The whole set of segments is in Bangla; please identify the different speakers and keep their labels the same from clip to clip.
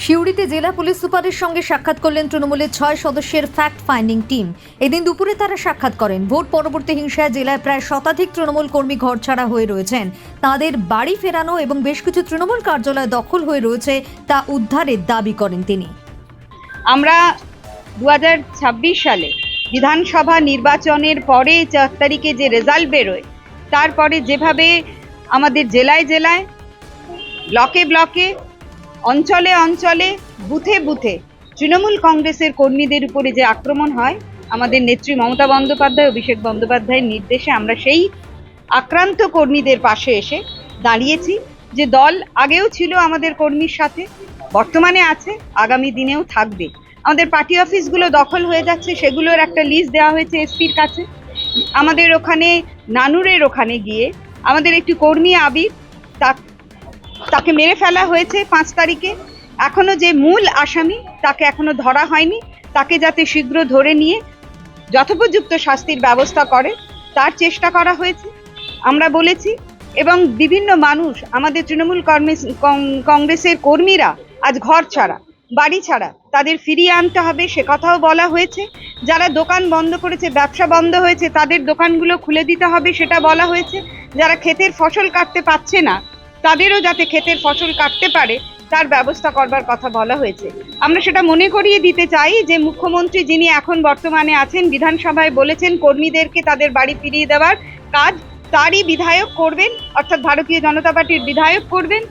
Speaker 1: সিউড়িতে জেলা পুলিশ সুপারের সঙ্গে সাক্ষাৎ করলেন তৃণমূলের 6 সদস্যের ফ্যাক্ট ফাইন্ডিং টিম। এদিন দুপুরে তারা সাক্ষাৎ করেন। ভোট পরবর্তী হিংসায় জেলায় প্রায় শতাধিক তৃণমূল কর্মী ঘরছাড়া হয়ে রয়েছেন। তাদের বাড়ি ফেরানো এবং বেশ কিছু তৃণমূল কার্যালয় দখল হয়ে রয়েছে তা উদ্ধারের দাবি করেন তিনি।
Speaker 2: আমরা 2026 সালে বিধানসভা নির্বাচনের পরে 4 তারিখে যে রেজাল্ট বেরোয়, তারপরে যেভাবে আমাদের জেলায় জেলায়, ব্লকে ব্লকে, অঞ্চলে অঞ্চলে, বুথে বুথে তৃণমূল কংগ্রেসের কর্মীদের উপরে যে আক্রমণ হয়, আমাদের নেত্রী মমতা বন্দ্যোপাধ্যায়, অভিষেক বন্দ্যোপাধ্যায়ের নির্দেশে আমরা সেই আক্রান্ত কর্মীদের পাশে এসে দাঁড়িয়েছি। যে দল আগেও ছিল আমাদের কর্মীর সাথে, বর্তমানে আছে, আগামী দিনেও থাকবে। আমাদের পার্টি অফিসগুলো দখল হয়ে যাচ্ছে, সেগুলোর একটা লিস্ট দেওয়া হয়েছে এসপির কাছে। আমাদের ওখানে নানুরের ওখানে গিয়ে আমাদের একটি কর্মী আবির, তাকে মেরে ফেলা হয়েছে 5 তারিখে। এখনো যে মূল আসামি তাকে এখনো ধরা হয়নি, তাকে যাতে শীঘ্র ধরে নিয়ে যথোপযুক্ত শাস্তির ব্যবস্থা করে তার চেষ্টা করা হয়েছে আমরা বলেছি। এবং বিভিন্ন মানুষ, আমাদের তৃণমূল কংগ্রেসের কর্মীরা আজ ঘর ছাড়া, বাড়ি ছাড়া, তাদের ফিরিয়ে আনতে হবে সে কথাও বলা হয়েছে। যারা দোকান বন্ধ করেছে, ব্যবসা বন্ধ হয়েছে, তাদের দোকানগুলো খুলে দিতে হবে সেটা বলা হয়েছে। যারা ক্ষেতের ফসল কাটতে পারছে না, তাদেরও যাতে ক্ষেতের ফসল কাটতে পারে তার ব্যবস্থা করবার কথা বলা হয়েছে। আমরা সেটা মনে করিয়ে দিতে চাই যে মুখ্যমন্ত্রী, যিনি এখন বর্তমানে আছেন, বিধানসভায় বলেছেন কর্মীদেরকে তাদের বাড়ি ফিরিয়ে দেওয়ার কাজ তারই বিধায়ক করবেন, অর্থাৎ ভারতীয় জনতা পার্টির বিধায়ক করবেন,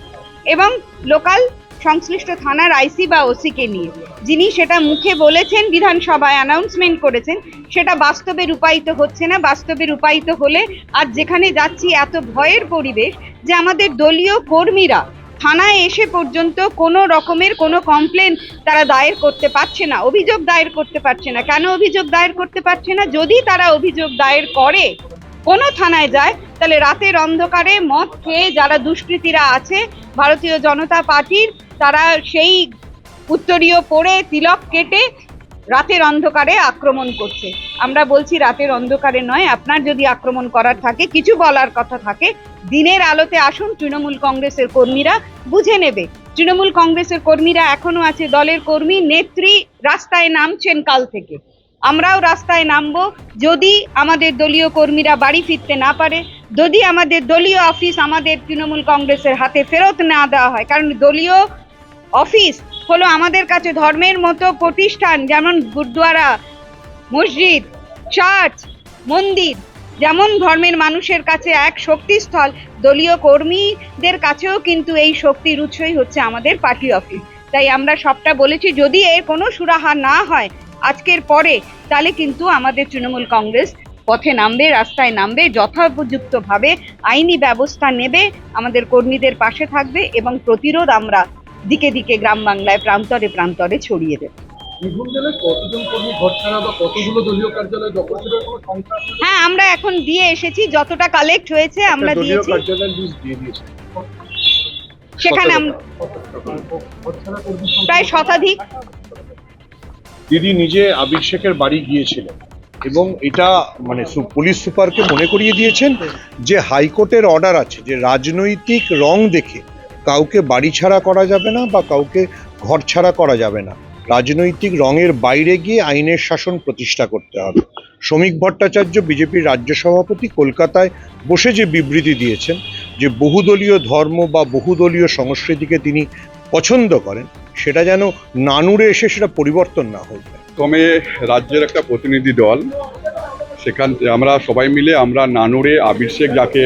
Speaker 2: এবং লোকাল সংশ্লিষ্ট থানার আইসি বা ওসিকে নিয়ে। যিনি সেটা মুখে বলেছেন, বিধানসভায় অ্যানাউন্সমেন্ট করেছেন, সেটা বাস্তবে রূপায়িত হচ্ছে না। বাস্তবে রূপায়িত হলে আজ যেখানে যাচ্ছি এত ভয়ের পরিবেশ যে আমাদের দলীয় কর্মীরা থানায় এসে পর্যন্ত কোনো রকমের কোনো কমপ্লেন তারা দায়ের করতে পারছে না, অভিযোগ দায়ের করতে পারছে না। কেন অভিযোগ দায়ের করতে পারছে না? যদি তারা অভিযোগ দায়ের করে, কোনো থানায় যায়, তাহলে রাতের অন্ধকারে মদ খেয়ে যারা দুষ্কৃতীরা আছে ভারতীয় জনতা পার্টির, তারা সেই উত্তরীয় পরে তিলক কেটে রাতের অন্ধকারে আক্রমণ করছে। আমরা বলছি রাতের অন্ধকারে নয়, আপনার যদি আক্রমণ করার থাকে, কিছু বলার কথা থাকে, দিনের আলোতে আসুন। তৃণমূল কংগ্রেসের কর্মীরা বুঝে নেবে। তৃণমূল কংগ্রেসের কর্মীরা এখনো আছে, দলের কর্মী, নেত্রী রাস্তায় নামছেন কাল থেকে, আমরাও রাস্তায় নামবো। যদি আমাদের দলীয় কর্মীরা বাড়ি ফিরতে না পারে, যদি আমাদের দলীয় অফিস আমাদের তৃণমূল কংগ্রেসের হাতে ফেরত না দেওয়া হয়, কারণ দলীয় অফিস হলো আমাদের কাছে ধর্মের মতো প্রতিষ্ঠান। যেমন গুরুদ্বারা, মসজিদ, চার্চ, মন্দির যেমন ধর্মের মানুষের কাছে এক শক্তিস্থল, দলীয় কর্মীদের কাছেও কিন্তু এই শক্তির উৎসই হচ্ছে আমাদের পার্টি অফিস। তাই আমরা সবটা বলেছি, যদি এর কোনো সুরাহা না হয় আজকের পরে, তাহলে কিন্তু আমাদের তৃণমূল কংগ্রেস পথে নামবে, রাস্তায় নামবে, যথোপযুক্তভাবে আইনি ব্যবস্থা নেবে, আমাদের কর্মীদের পাশে থাকবে এবং প্রতিরোধ আমরা দিকে দিকে, গ্রাম বাংলায়, প্রান্তরে প্রান্তরে ছড়িয়ে দেবে। হ্যাঁ, আমরা এখন দিয়ে এসেছি, যতটা কালেক্ট হয়েছে আমরা দিয়েছি। সেখানে প্রায় শতাধিক।
Speaker 3: দিদি নিজে আবির শেখের বাড়ি গিয়েছিলেন এবং এটা মানে পুলিশ সুপারকে মনে করিয়ে দিয়েছেন যে হাইকোর্টের অর্ডার আছে যে রাজনৈতিক রং দেখে কাউকে বাড়ি ছাড়া করা যাবে না বা কাউকে ঘর ছাড়া করা যাবে না। রাজনৈতিক রঙের বাইরে গিয়ে আইনের শাসন প্রতিষ্ঠা করতে হবে। শ্রমিক ভট্টাচার্য, বিজেপির রাজ্য সভাপতি, কলকাতায় বসে যে বিবৃতি দিয়েছেন যে বহুদলীয় ধর্ম বা বহুদলীয় সংস্কৃতিকে তিনি পছন্দ করেন, সেটা যেন নানুরে এসে সেটা পরিবর্তন না হয়ে যায়।
Speaker 4: প্রথমে রাজ্যের একটা প্রতিনিধি দল, সেখান আমরা সবাই মিলে আমরা নানুরে আবির শেখ, যাকে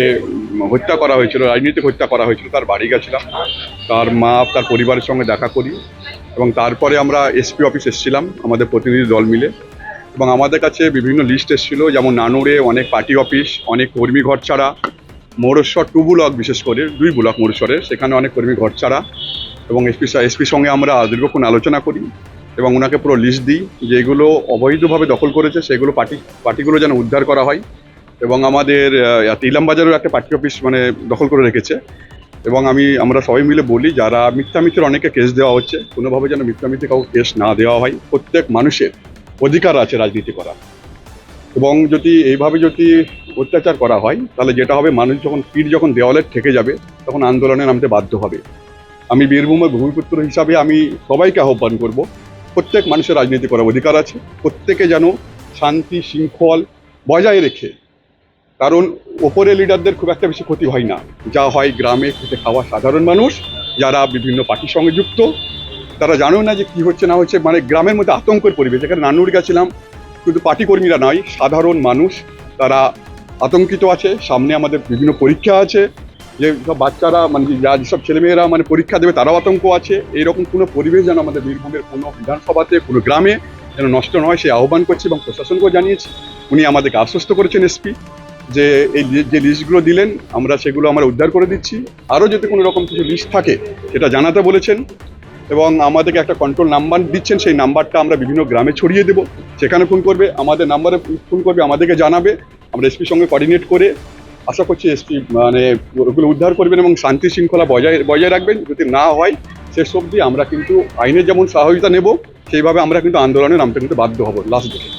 Speaker 4: হত্যা করা হয়েছিল, রাজনীতিক হত্যা করা হয়েছিল, তার বাড়ি গেছিলাম। তার মা, তার পরিবারের সঙ্গে দেখা করি এবং তারপরে আমরা এসপি অফিস এসেছিলাম আমাদের প্রতিনিধি দল মিলে। এবং আমাদের কাছে বিভিন্ন লিস্ট এসেছিলো, যেমন নানুরে অনেক পার্টি অফিস, অনেক কর্মী ঘর ছাড়া, মৌরেশ্বর 2 ব্লক, বিশেষ করে 2 ব্লক মৌরেশ্বরের, সেখানে অনেক কর্মী ঘর ছাড়া। এবং এসপির সঙ্গে আমরা দীর্ঘক্ষণ আলোচনা করি এবং ওনাকে পুরো লিস্ট দিই যেগুলো অবৈধভাবে দখল করেছে, সেগুলো পার্টিগুলো যেন উদ্ধার করা হয়। এবং আমাদের ইলামবাজারেও একটা পার্টি অফিস মানে দখল করে রেখেছে। এবং আমরা সবাই মিলে বলি, যারা মিথ্যামিথ্যের অনেকে কেস দেওয়া হচ্ছে, কোনোভাবে যেন মিথ্যামিথ্যে কাউকে কেস না দেওয়া হয়। প্রত্যেক মানুষের অধিকার আছে রাজনীতি করা, এবং যদি এইভাবে অত্যাচার করা হয়, তাহলে যেটা হবে, মানুষ যখন পিঠ যখন দেওয়ালে ঠেকে যাবে, তখন আন্দোলনে নামতে বাধ্য হবে। আমি বীরভূমের ভূমিপুত্র হিসাবে আমি সবাইকে আহ্বান করব, প্রত্যেক মানুষের রাজনীতি করার অধিকার আছে, প্রত্যেকে যেন শান্তি শৃঙ্খল বজায় রেখে, কারণ ওপরে লিডারদের খুব একটা বেশি ক্ষতি হয় না, যা হয় গ্রামে খেটে খাওয়া সাধারণ মানুষ যারা বিভিন্ন পার্টির সঙ্গে যুক্ত, তারা জানেও না যে কী হচ্ছে না হচ্ছে, মানে গ্রামের মধ্যে আতঙ্কের পরিবেশ। এখানে নানুর গেছিলাম, শুধু পার্টি কর্মীরা নয়, সাধারণ মানুষ তারা আতঙ্কিত আছে। সামনে আমাদের বিভিন্ন পরীক্ষা আছে, যে সব বাচ্চারা মানে যেসব ছেলেমেয়েরা মানে পরীক্ষা দেবে তারাও আতঙ্ক আছে। এইরকম কোনো পরিবেশ যেন আমাদের বীরভূমের কোনো বিধানসভাতে কোনো গ্রামে যেন নষ্ট নয়, সে আহ্বান করছি এবং প্রশাসনকেও জানিয়েছি। উনি আমাদেরকে আশ্বস্ত করেছেন এসপি যে এই যে লিস্টগুলো দিলেন আমরা সেগুলো আমরা উদ্ধার করে দিচ্ছি, আরও যদি কোনো রকম কিছু লিস্ট থাকে সেটা জানাতে বলেছেন এবং আমাদেরকে একটা কন্ট্রোল নাম্বার দিচ্ছেন, সেই নাম্বারটা আমরা বিভিন্ন গ্রামে ছড়িয়ে দেবো, সেখানে ফোন করবে, আমাদের নাম্বারে ফোন করবে, আমাদেরকে জানাবে, আমরা এসপির সঙ্গে কোঅর্ডিনেট করে আশা করছি এসপি মানে ওগুলো উদ্ধার করবেন এবং শান্তি শৃঙ্খলা বজায় রাখবেন। যদি না হয় শেষ অবধি আমরা কিন্তু আইনের যেমন সহায়তা নেব, সেইভাবে আমরা কিন্তু আন্দোলনে নামতে কিন্তু বাধ্য হব লাস্ট ডেটে।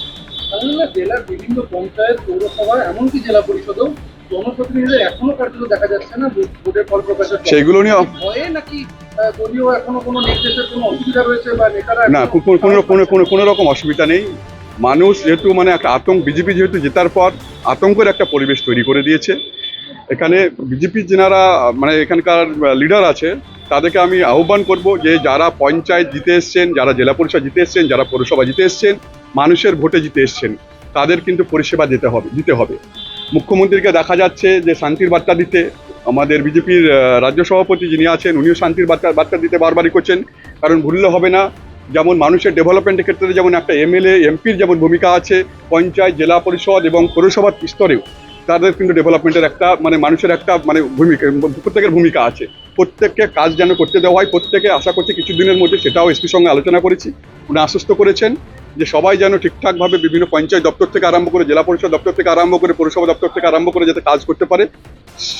Speaker 5: জেলার বিভিন্ন পঞ্চায়েত, পৌরসভায়, এমনকি জেলা পরিষদেও জনপ্রতিনিধিদের এখনো কার্যত দেখা যাচ্ছে না ভোটের ফল প্রকাশের।
Speaker 4: সেইগুলো নিয়ে
Speaker 5: ভয়ে নাকি দলীয় এখনো কোনো নির্দেশের কোনো অসুবিধা রয়েছে বা নেতারা
Speaker 4: না, কোনো রকম অসুবিধা নেই। মানুষ যেহেতু মানে একটা আতঙ্ক, বিজেপি যেহেতু জেতার পর আতঙ্কের একটা পরিবেশ তৈরি করে দিয়েছে, এখানে বিজেপি যারা মানে এখানকার লিডার আছে তাদেরকে আমি আহ্বান করব যে যারা পঞ্চায়েত জিতে এসছেন, যারা জেলা পরিষদ জিতে এসছেন, যারা পৌরসভা জিতে এসছেন, মানুষের ভোটে জিতে এসছেন, তাদের কিন্তু পরিষেবা দিতে হবে। মুখ্যমন্ত্রীকে দেখা যাচ্ছে যে শান্তির বার্তা দিতে, আমাদের বিজেপির রাজ্য সভাপতি যিনি আছেন উনিও শান্তির বার্তা দিতে বারবারই করছেন, কারণ ভুললে হবে না। যেমন মানুষের ডেভেলপমেন্টের ক্ষেত্রে যেমন একটা এমএলএ এমপির যেমন ভূমিকা আছে, পঞ্চায়েত জেলা পরিষদ এবং পৌরসভার স্তরেও তাদের কিন্তু ডেভেলপমেন্টের একটা মানে মানুষের একটা মানে ভূমিকা, প্রত্যেকের ভূমিকা আছে। প্রত্যেককে কাজ যেন করতে দেওয়া হয়, প্রত্যেকে আশা করছি কিছুদিনের মধ্যে, সেটাও এসপির সঙ্গে আলোচনা করেছি, উনি আশ্বস্ত করেছেন যে সবাই যেন ঠিকঠাকভাবে বিভিন্ন পঞ্চায়েত দপ্তর থেকে আরম্ভ করে, জেলা পরিষদ দপ্তর থেকে আরম্ভ করে, পৌরসভা দপ্তর থেকে আরম্ভ করে যাতে কাজ করতে পারে,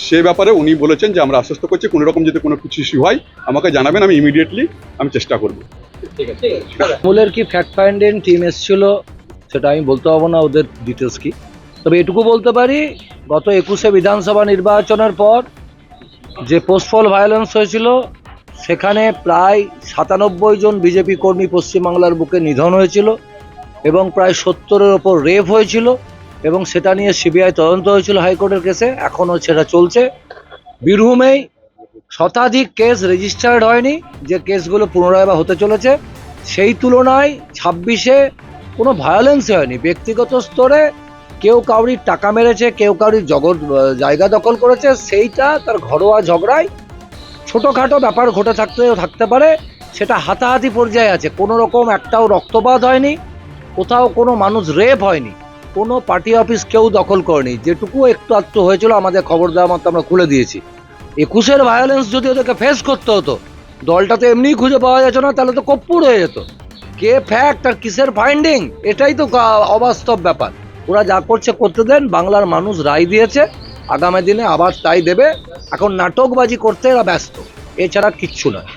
Speaker 4: সে ব্যাপারে উনি বলেছেন যে আমরা আশ্বস্ত করছি, কোনো রকম যদি কোনো কিছু ইস্যু হয় আমাকে জানাবেন, আমি ইমিডিয়েটলি আমি চেষ্টা করব।
Speaker 6: তৃণমূলের কি ফ্যাক্ট ফাইন্ডিং টিম এসেছিল সেটা আমি বলতে পারবো না ওদের ডিটেলস কি, তবে এটুকু বলতে পারি গত 21শে বিধানসভা নির্বাচনের পর যে পোস্টপল ভায়োলেন্স হয়েছিল সেখানে প্রায় 97 জন বিজেপি কর্মী পশ্চিমবাংলার বুকে নিধন হয়েছিল এবং প্রায় 70-এর ওপর রেপ হয়েছিল এবং সেটা নিয়ে সিবিআই তদন্ত হয়েছিল হাইকোর্টের কেসে, এখনও সেটা চলছে। বীরভূমেই শতাধিক কেস রেজিস্টার্ড হয়নি, যে কেসগুলো পুনরায় বা হতে চলেছে, সেই তুলনায় 26-এ কোনো ভায়োলেন্স হয়নি। ব্যক্তিগত স্তরে কেউ কাউরির টাকা মেরেছে, কেউ কাউরির জায়গা দখল করেছে, সেইটা তার ঘরোয়া ঝগড়ায় ছোটোখাটো ব্যাপার ঘটে থাকতে পারে, সেটা হাতাহাতি পর্যায়ে আছে। কোনো রকম একটাও রক্তপাত হয়নি, কোথাও কোনো মানুষ রেপ হয়নি, কোনো পার্টি অফিস কেউ দখল করেনি। যেটুকু একটু আধটু হয়েছিল আমাদের খবর দেওয়া মতো আমরা খুলে দিয়েছি। 21-এর ভায়োলেন্স যদি ওদেরকে ফেস করতে হতো, দলটা তো এমনিই খুঁজে পাওয়া যাচ্ছে না, তাহলে তো কপ্পুর হয়ে যেত। কে ফ্যাক্ট আর কিসের ফাইন্ডিং, এটাই তো অবাস্তব ব্যাপার। ওরা যা করছে করতে দেন, বাংলার মানুষ রায় দিয়েছে, আগামী দিনে আবার তাই দেবে। এখন নাটকবাজি করতে এরা ব্যস্ত, এছাড়া কিচ্ছু নয়।